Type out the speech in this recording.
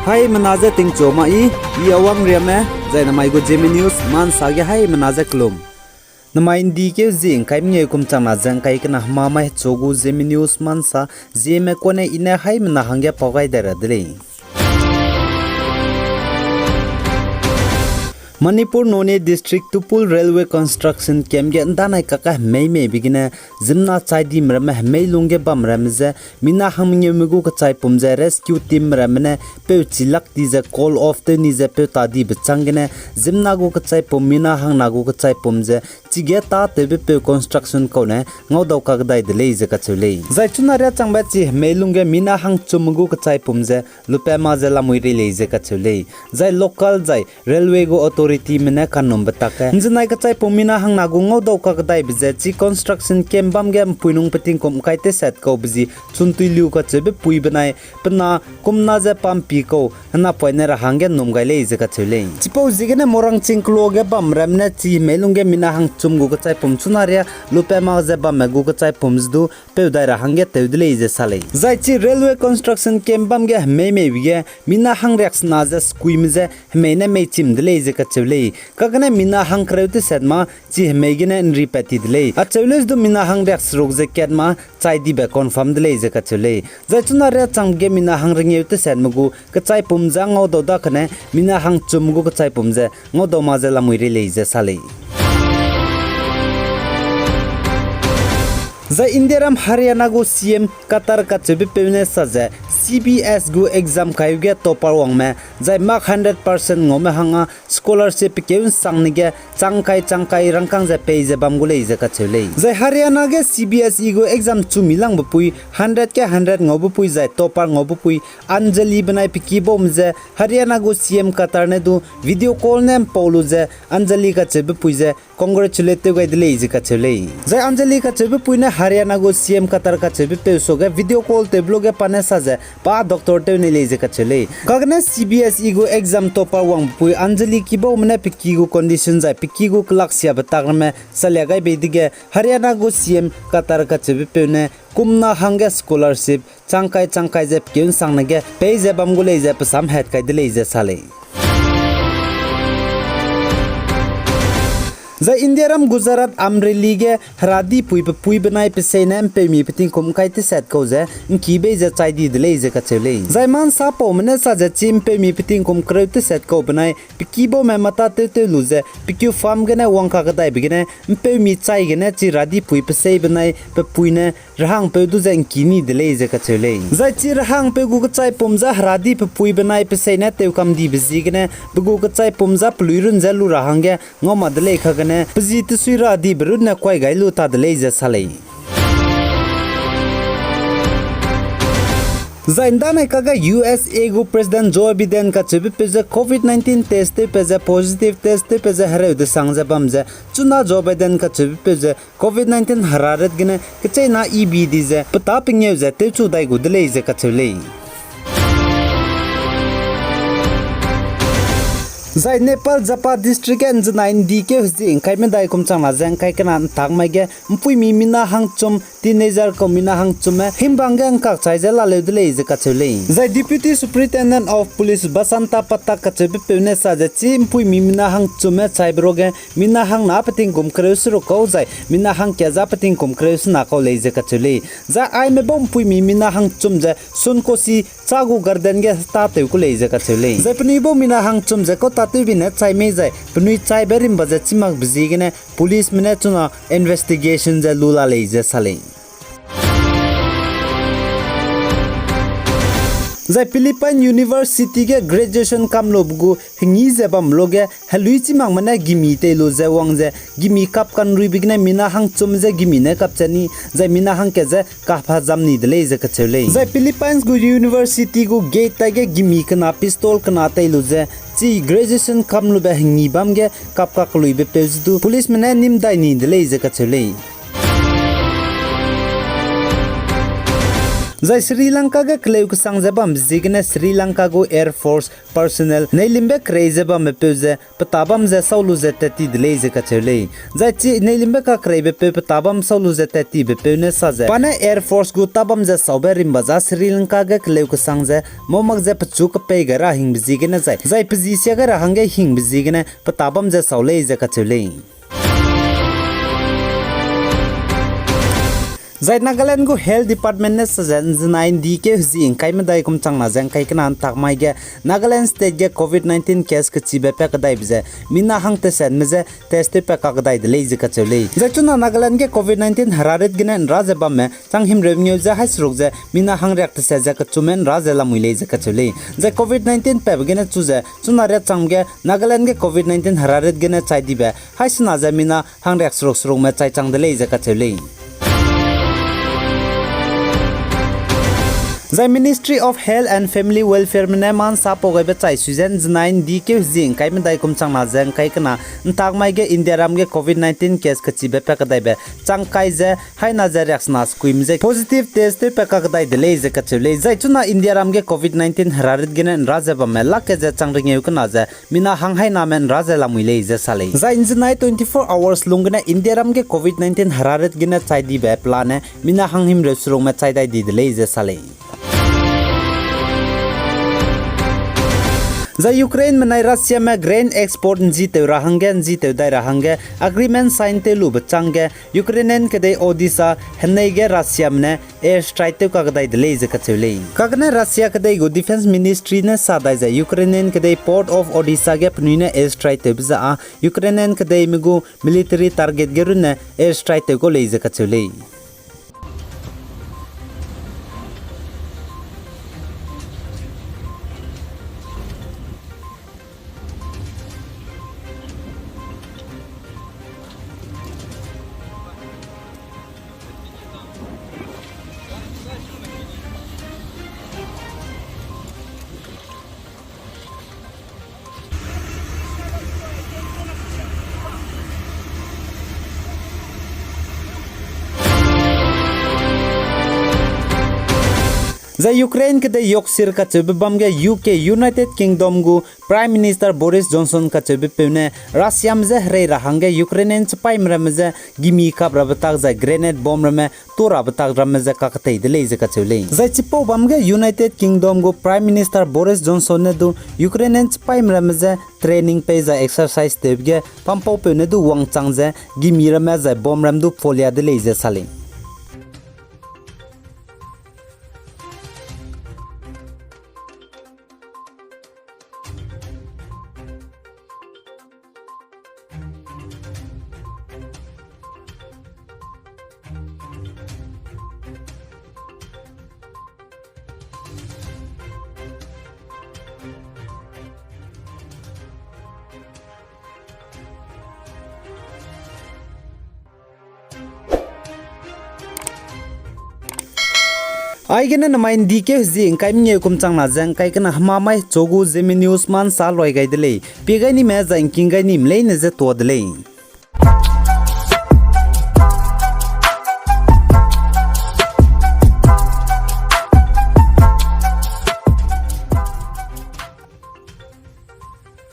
Hai menaza ting choma I awang riame zai namai go Zeme news man sage hai menaza klum. Namai indi ke zing kai mnye kum changna jang kai kana mama chogu Zeme news man sa Zeme kone ina hai mena hangya pogai dara dele. Manipur None district Tupul railway construction kem ge ndanai kaka mei bigina zimna chaidi mram mei lungge bam ramze mina hamnge mugu ka chai pumje rescue team ramne pe chilak dize call off te nize pe tadi bchangene zimna go ka chai pum mina hang nagu ka chai pumje chige ta te pe construction ko ne ngau ka dai de leize ka chule zai chuna ria changba chi mei lungge mina hang chumugu ka chai pumje lupe ma zela muiri leize ka chule zai local zai railway go authority mena kanum bataka jinai ka chai pomina hang nagu ngau do ka dai bije chi construction kem bam gem puinung pating kom kaite set ko biji chuntui liu ka chebe pui banai pana kumna je pam pi ko na poine ra hangge num gai le je ka chule chipo jigene morang chingklo ge bam ramne chi melunge mina hang chumgu ka chai pom chunaria lupe ma je bam gu ka chai pomsdu pe dai ra hangge te dile je sale zai chi railway construction kem bam ge me bige mina hang rex na je squeeze me ne me chim dile je ka chule kagane mina hang kreuti sedma chi megine repeated le acheules do mina hang rex rog je ketma chai di be confirm de le je ka chule zachuna re changge mina hang ringeuti sedmugu ka chai pumja ngau do da khane mina hang chumgu ka chai pumje ngau do ma je la muiri le je sale za Indiaram Haryana go CM Qatar ka chebe pevne saje CBS go exam kayuge topar wangme zai mark 100% ngome hanga scholarship keun sangnige changkai rangkang je peje bamgule je ka chele zai Haryana ge CBS go exam chu milang bupui 100 ke 100 ngobupui zai topar ngobupui Anjali banai piki bom je Haryana go CM Qatar ne du video call nem polu je Anjali ka chebe pui je congratulate ga dile je ka chele zai Anjali ka chebe pui ne Haryana go CM Qatar ka chebe pe so ge video call te bloge pane sa je pa doctor te ne le je ka chele kagne CBS go exam topar wang pui Anjali ki bo mne piki go condition zai piki go class ya batagme salya gai bedige Haryana go CM Qatar ka chebe pe ne kumna hangge scholarship changkai je kyun sangnage pe je bamgule je pasam het kai dile je sale za Indiaram Gujarat Amreli ge Hradi pui banai pe senem pe mi piting kum kai te set ko je ki be je chai di dele je ka chele zaiman sa po mne sa je chim pe mi piting kum kreu te set ko banai pikibo me mata te lu je pikyu farm ge na wangka ga dai bigene pe mi chai ge na chi radi pui pe sei banai pe puine rahang pe du je ki ni dele je ka chele zai chi rahang pe gu ga chai pomja Hradi pe pui banai pe sei na te kam di biji ge na gu ga chai pomja pluirun je lu rahang ge ngoma dele kha Pazit suira di beruna kwai gailu ta de leja salai Zaindane kaga USA go President Joe Biden ka chebe peze COVID-19 test peze positive test peze hare de sangja bamje chuna Joe Biden ka chebe peze COVID-19 hararat gene ke na EB dize pata pingye je te chu dai go de leja ka chele zai Nepal Japa district and 9 DK huzing kai me dai kum changla jang kai kana thangmai ge mpui mi mina hangchum teenager ko mina hangchum himbangang ka chaija la le dele je ka chule zai deputy superintendent of police Basanta Patta ka chebe pene sa je chi mpui mi mina hangchum chaibroge mina hang na pating kum kreusro ko zai mina hang kya za pating kum kreus na ko le je ka chule za ai me bom pui mi mina hangchum je sun ko si chagu garden ge sta te ku le je ka chule zai pani bo mina hangchum je ko tu bine chai me jai pnui chai berim baja chimak bjigene police mine chuna investigation ja lula le je sale zai Philippine University ge graduation kamlobgu hingi jebam loge halui chimang mane gimi te lo je wang je gimi kap kan rui bigne mina hang chum je gimi ne kap chani zai mina hang ke je ka pha jamni dele je ka chele zai Philippines gu University gu gate ta ge gimi kana pistol kana te lo je chi graduation kamlu be hingi bam ge kap ka klui be pezdu police mane nim dai ni dele je ka chele Zai Sri Lanka ga kleu ku sangjabam zigna Sri Lanka go Air Force personnel neilimbe kreizeba mepeze patabam za saulu zetati dleize ka chele zai chi neilimbe ka kreibe pe patabam saulu zetati be pe ne saze pana Air Force go tabam za sauberim baza Sri Lanka ga kleu ku sangze momak za pachu ka pe gara hing bizigna zai pizisia ga hange hing bizigna patabam za saule za ka chele Zai Nagaland go Health Department ne sajan zinain di ke hzi inkai me dai kum changna jang kai kana tak mai ge Nagaland state ge COVID-19 case ke chibe pe kadai bze mina hang te sen meze test pe ka kadai de leize ka chole zachuna Nagaland ge COVID-19 hararet gene raje bam me chang him revenue za hasruk ze mina hang rek te se za ka chumen raje la mui leize ka chole ze COVID-19 pe gene chuze chuna re chang ge Nagaland ge COVID-19 hararet gene chai dibe haisna za mina hang rek sruk me chai chang de leize ka chole The Ministry of Health and Family Welfare Meneman sapo gaibe chai suzen znain di ke zing kai me dai kum chang na jang kai kana ntak mai ge India ram ge COVID-19 case ka chibe pe ka dai be chang kai je hai na je reaction na squim je positive test pe ka dai de le je ka chule jai chuna India ram ge COVID-19 hararit ge nen raja ba me lak ke je chang ring yu kana je mina hang hai na men raja la mui le je sale jai injnai 24 hours lungna India ram ge COVID-19 hararit ge na chai di be plan mina hang him re surong me chai dai di de le je sale The Ukraine menai Russia me grain export nji te rahange nji te dai rahange agreement sign te lu bachange Ukrainian ke dei Odisha hennai ge Russia me air strike te ka dai delay je ka chule kagne Russia ke dei go defense ministry ne sa dai je Ukrainian ke dei port of Odisha ge pnuine air strike te bza Ukrainian ke dei migu military target ge rune air strike te ko le je ka chule The Ukraine ke de yoksir ka chebe bam ge UK United Kingdom gu Prime Minister Boris Johnson ka chebe pune Russia mze hre rahange Ukrainian chpai mramze gimi ka brabatak za grenade bomb rame tora batak ramze ka kate de leze ka chule za chipo bam ge United Kingdom gu Prime Minister Boris Johnson ne du Ukrainian chpai mramze training pe za exercise tebge pampo pune du wang changze gimi rame za bomb ram du folia de leze sale I gena namain dike zing kai mnye kum chang na jang kai kana hama mai chogu Zeme news man sa loi gai dele pe gai ni me jang king gai ni mlei ne je to dele